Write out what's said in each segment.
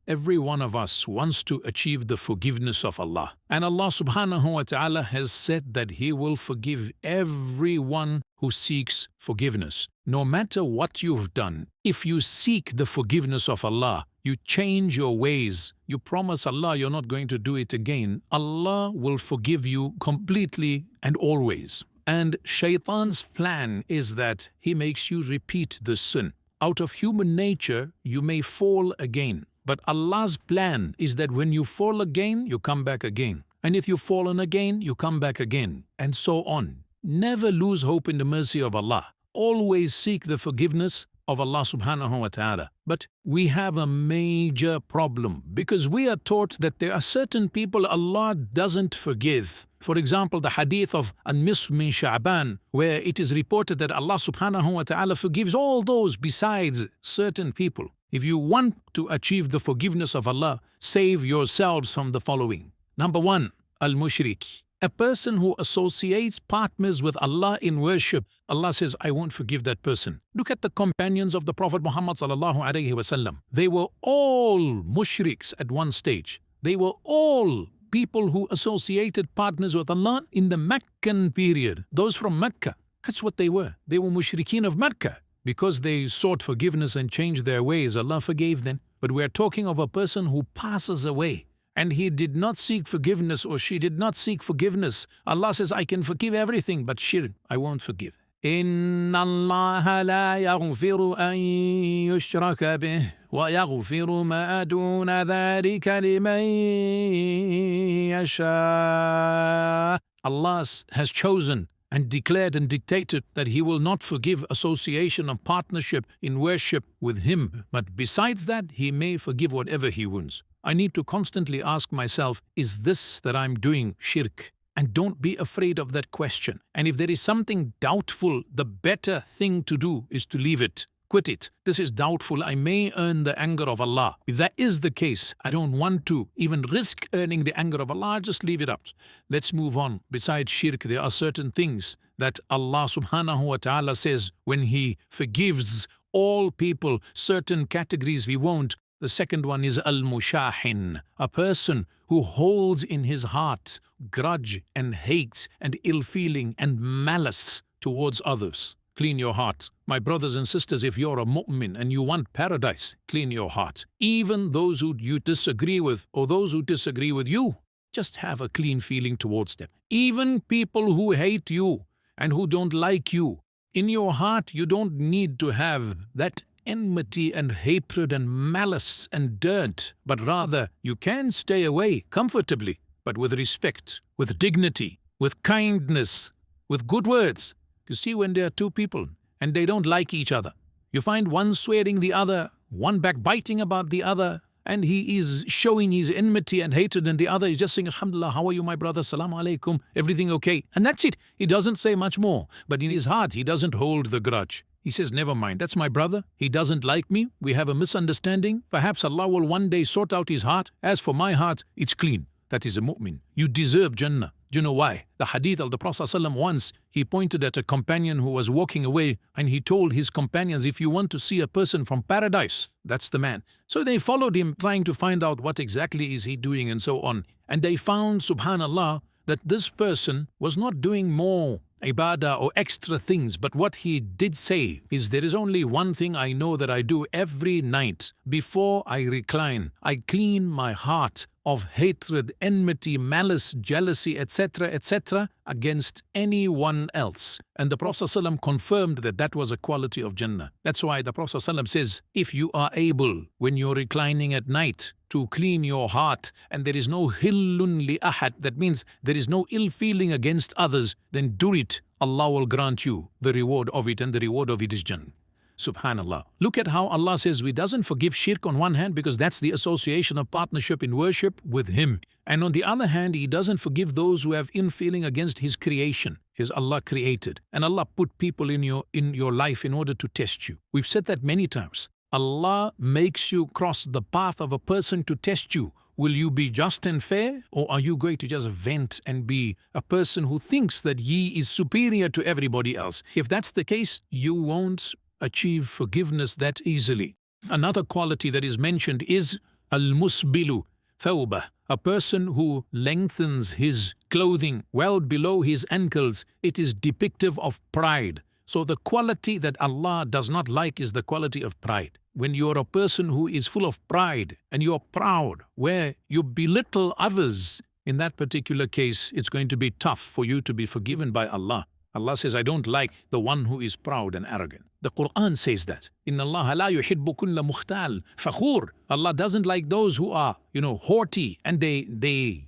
Every one of us wants to achieve the forgiveness of Allah. And Allah subhanahu wa ta'ala has said that He will forgive everyone who seeks forgiveness. No matter what you've done, if you seek the forgiveness of Allah, you change your ways, you promise Allah you're not going to do it again, Allah will forgive you completely and always. And Shaitan's plan is that he makes you repeat the sin. Out of human nature, you may fall again. But Allah's plan is that when you fall again, you come back again. And if you've fallen again, you come back again. And so on. Never lose hope in the mercy of Allah. Always seek the forgiveness of Allah subhanahu wa ta'ala. But we have a major problem because we are taught that there are certain people Allah doesn't forgive. For example, the hadith of An-Nisf min Sha'ban, where it is reported that Allah subhanahu wa ta'ala forgives all those besides certain people. If you want to achieve the forgiveness of Allah, save yourselves from the following. Number 1, al-mushrik. A person who associates partners with Allah in worship, Allah says, I won't forgive that person. Look at the companions of the Prophet Muhammad sallallahu alaihi wasallam. They were all mushriks at one stage. They were all people who associated partners with Allah in the Meccan period. Those from Mecca, that's what they were. They were mushrikeen of Mecca. Because they sought forgiveness and changed their ways, Allah forgave them. But we are talking of a person who passes away and he did not seek forgiveness or she did not seek forgiveness. Allah says, I can forgive everything, but shirk, I won't forgive. إِنَّ اللَّهَ لَا يَغْفِرُ أَن يُشْرَكَ بِهِ وَيَغْفِرُ مَا دُونَ ذَلِكَ لِمَن يَشَاءُ. Allah has chosen and declared and dictated that He will not forgive association of partnership in worship with Him. But besides that, He may forgive whatever He wants. I need to constantly ask myself, is this that I'm doing shirk? And don't be afraid of that question. And if there is something doubtful, the better thing to do is to leave it. Quit it. This is doubtful. I may earn the anger of Allah. If that is the case, I don't want to even risk earning the anger of Allah. Just leave it up. Let's move on. Besides shirk, there are certain things that Allah subhanahu wa ta'ala says when He forgives all people, certain categories we won't. The second one is al-mushahin, a person who holds in his heart grudge and hate and ill feeling and malice towards others. Clean your heart. My brothers and sisters, if you're a mu'min and you want paradise, clean your heart. Even those who you disagree with or those who disagree with you, just have a clean feeling towards them. Even people who hate you and who don't like you, in your heart you don't need to have that enmity and hatred and malice and dirt, but rather you can stay away comfortably, but with respect, with dignity, with kindness, with good words. You see, when there are two people and they don't like each other, you find one swearing the other, one backbiting about the other, and he is showing his enmity and hatred, and the other is just saying, Alhamdulillah, how are you, my brother? Assalamu alaikum, everything okay? And that's it. He doesn't say much more. But in his heart, he doesn't hold the grudge. He says, never mind, that's my brother. He doesn't like me. We have a misunderstanding. Perhaps Allah will one day sort out his heart. As for my heart, it's clean. That is a mu'min. You deserve Jannah. Do you know why? The hadith of the Prophet ﷺ once, he pointed at a companion who was walking away and he told his companions, if you want to see a person from paradise, that's the man. So they followed him trying to find out what exactly is he doing and so on. And they found, subhanallah, that this person was not doing more ibadah or extra things, but what he did say is, there is only one thing I know that I do every night. Before I recline, I clean my heart of hatred, enmity, malice, jealousy, etc., against anyone else. And the Prophet ﷺ confirmed that that was a quality of Jannah. That's why the Prophet ﷺ says, if you are able, when you're reclining at night, to clean your heart, and there is no hillun li ahad, that means there is no ill feeling against others, then do it. Allah will grant you the reward of it, and the reward of it is Jannah. Subhanallah. Look at how Allah says He doesn't forgive shirk on one hand because that's the association of partnership in worship with Him. And on the other hand, He doesn't forgive those who have ill feeling against His creation. His Allah created. And Allah put people in your life in order to test you. We've said that many times. Allah makes you cross the path of a person to test you. Will you be just and fair, or are you going to just vent and be a person who thinks that he is superior to everybody else? If that's the case, you won't achieve forgiveness that easily. Another quality that is mentioned is al-musbilu thawbah, a person who lengthens his clothing well below his ankles, it is depictive of pride. So the quality that Allah does not like is the quality of pride. When you're a person who is full of pride and you're proud, where you belittle others, in that particular case, it's going to be tough for you to be forgiven by Allah. Allah says, I don't like the one who is proud and arrogant. The Quran says that. Inna Allah la yuhibbu kulla mukhtal fakhur. Allah doesn't like those who are, haughty and they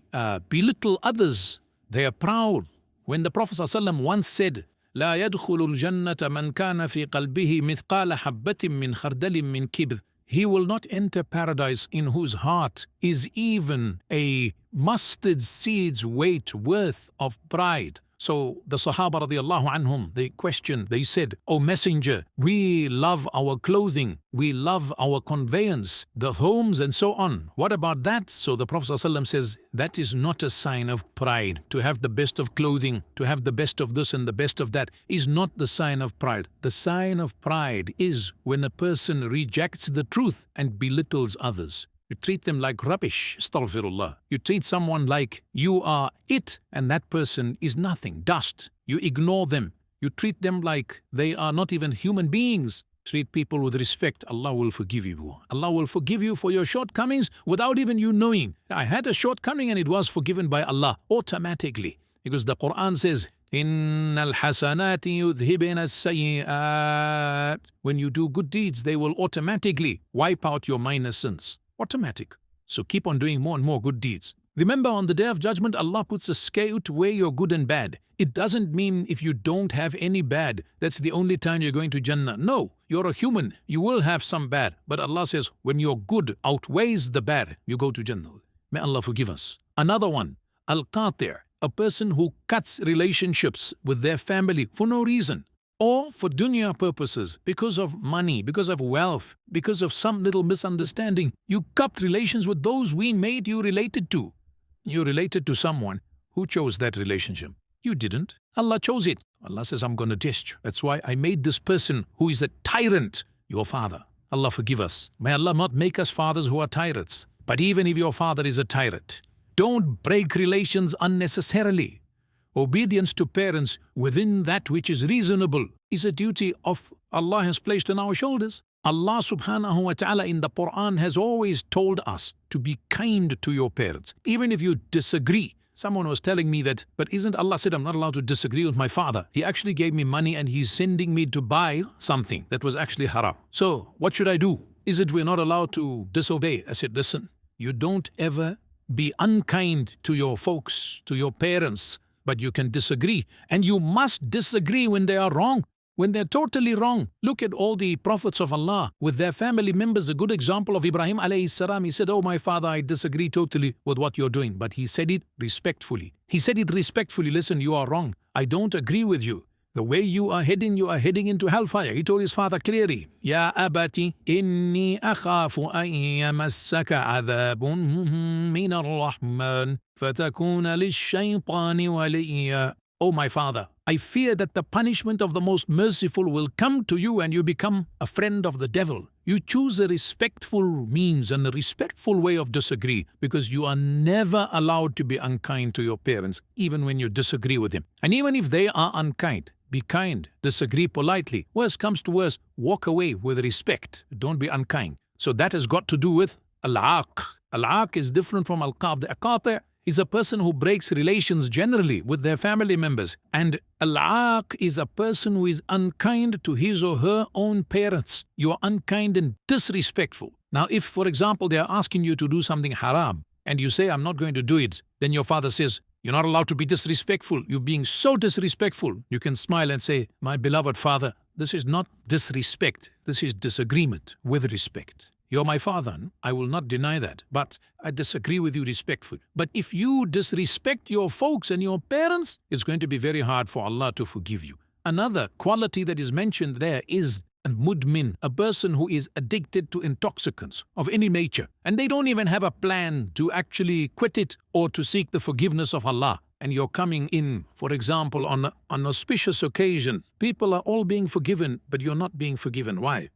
belittle others. They are proud. When the Prophet ﷺ once said, لا يدخل الجنة من كان في قلبه مثقال حبة من خردل من كبر. He will not enter paradise in whose heart is even a mustard seed's weight worth of pride. So the Sahaba radiallahu anhum, they questioned, they said, O Messenger, we love our clothing, we love our conveyance, the homes and so on. What about that? So the Prophet ﷺ says, that is not a sign of pride. To have the best of clothing, to have the best of this and the best of that is not the sign of pride. The sign of pride is when a person rejects the truth and belittles others. You treat them like rubbish, astaghfirullah. You treat someone like you are it and that person is nothing, dust. You ignore them. You treat them like they are not even human beings. Treat people with respect. Allah will forgive you. Allah will forgive you for your shortcomings without even you knowing. I had a shortcoming and it was forgiven by Allah automatically. Because the Quran says, Innal hasanati yudhibna as-sayyi'at. When you do good deeds, they will automatically wipe out your minor sins. Automatic. So keep on doing more and more good deeds. Remember, on the Day of Judgment, Allah puts a scale to weigh your good and bad. It doesn't mean if you don't have any bad, that's the only time you're going to Jannah. No, you're a human. You will have some bad. But Allah says, when your good outweighs the bad, you go to Jannah. May Allah forgive us. Another one, al-qati', a person who cuts relationships with their family for no reason, or for dunya purposes, because of money, because of wealth, because of some little misunderstanding. You cut relations with those we made you related to. You related to someone who chose that relationship. You didn't. Allah chose it. Allah says, I'm going to test you. That's why I made this person who is a tyrant your father. Allah forgive us. May Allah not make us fathers who are tyrants. But even if your father is a tyrant, don't break relations unnecessarily. Obedience to parents within that which is reasonable is a duty of Allah has placed on our shoulders. Allah subhanahu wa ta'ala in the Quran has always told us to be kind to your parents, even if you disagree. Someone was telling me that, but isn't Allah said I'm not allowed to disagree with my father? He actually gave me money and he's sending me to buy something that was actually haram. So what should I do? Is it we're not allowed to disobey? I said, listen, you don't ever be unkind to your folks, to your parents, but you can disagree. And you must disagree when they are wrong, when they're totally wrong. Look at all the prophets of Allah with their family members. A good example of Ibrahim alayhi salam. He said, oh, my father, I disagree totally with what you're doing. But he said it respectfully. He said it respectfully. Listen, you are wrong. I don't agree with you. The way you are heading into hellfire. He told his father clearly, Ya abati, inni akhafu an yamassaka adhabun min ar-Rahman, fatakuna lish-shaytani waliya. Oh, my father, I fear that the punishment of the most merciful will come to you and you become a friend of the devil. You choose a respectful means and a respectful way of disagree, because you are never allowed to be unkind to your parents, even when you disagree with them. And even if they are unkind, be kind, disagree politely. Worst comes to worst, walk away with respect. Don't be unkind. So that has got to do with al-aq. Al-aq is different from al-qab. The aqati' is a person who breaks relations generally with their family members. And al-aq is a person who is unkind to his or her own parents. You are unkind and disrespectful. Now, if, for example, they are asking you to do something haram, and you say, I'm not going to do it, then your father says, you're not allowed to be disrespectful. You're being so disrespectful. You can smile and say, my beloved father, this is not disrespect. This is disagreement with respect. You're my father. I will not deny that. But I disagree with you respectfully. But if you disrespect your folks and your parents, it's going to be very hard for Allah to forgive you. Another quality that is mentioned there is mudmin, a person who is addicted to intoxicants of any nature, and they don't even have a plan to actually quit it or to seek the forgiveness of Allah. And you're coming in, for example, on an auspicious occasion. People are all being forgiven, but you're not being forgiven. Why?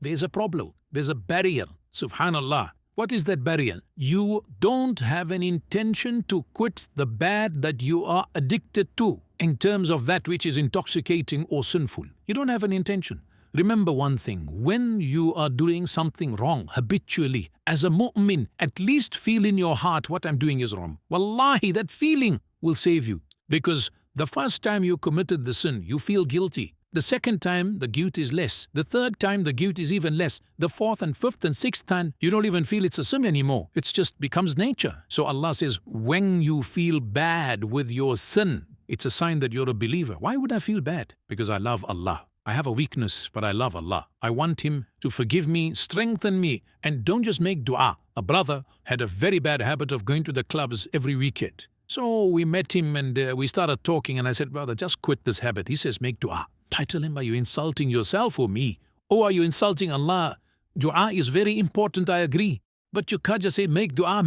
There's a problem. There's a barrier. Subhanallah. What is that barrier? You don't have an intention to quit the bad that you are addicted to in terms of that which is intoxicating or sinful. You don't have an intention. Remember one thing, when you are doing something wrong habitually, as a mu'min, at least feel in your heart what I'm doing is wrong. Wallahi, that feeling will save you. Because the first time you committed the sin, you feel guilty. The second time, the guilt is less. The third time, the guilt is even less. The fourth and fifth and sixth time, you don't even feel it's a sin anymore. It just becomes nature. So Allah says, when you feel bad with your sin, it's a sign that you're a believer. Why would I feel bad? Because I love Allah. I have a weakness, but I love Allah. I want Him to forgive me, strengthen me, and don't just make dua. A brother had a very bad habit of going to the clubs every weekend. So we met him and we started talking, and I said, brother, just quit this habit. He says, make dua. I tell him, are you insulting yourself or me? Or are you insulting Allah? Dua is very important, I agree. But you can't just say, make dua,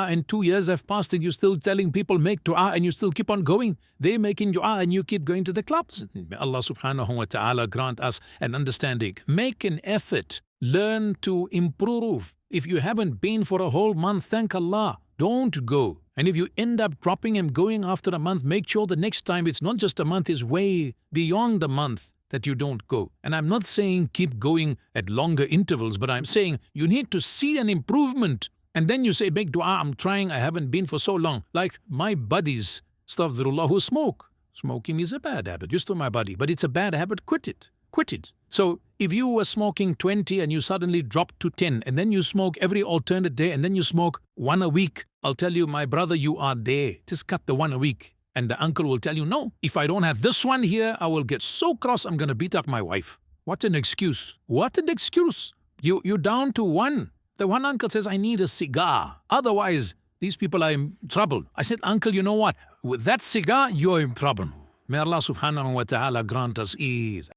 and 2 years have passed and you're still telling people make dua and you still keep on going. They're making dua and you keep going to the clubs. May Allah subhanahu wa ta'ala grant us an understanding. Make an effort. Learn to improve. If you haven't been for a whole month, thank Allah. Don't go. And if you end up dropping and going after a month, make sure the next time it's not just a month, it's way beyond the month that you don't go. And I'm not saying keep going at longer intervals, but I'm saying you need to see an improvement. And then you say, make dua, I'm trying, I haven't been for so long. Like my buddies, astaghfirullah, who smoke. Smoking is a bad habit, just to my buddy, but it's a bad habit, quit it. Quit it. So if you were smoking 20 and you suddenly drop to 10, and then you smoke every alternate day, and then you smoke one a week, I'll tell you, my brother, you are there. Just cut the one a week. And the uncle will tell you, no, if I don't have this one here, I will get so cross, I'm going to beat up my wife. What an excuse. What an excuse. You're down to one. The one uncle says, I need a cigar. Otherwise, these people are in trouble. I said, uncle, you know what? With that cigar, you're in problem. May Allah subhanahu wa ta'ala grant us ease.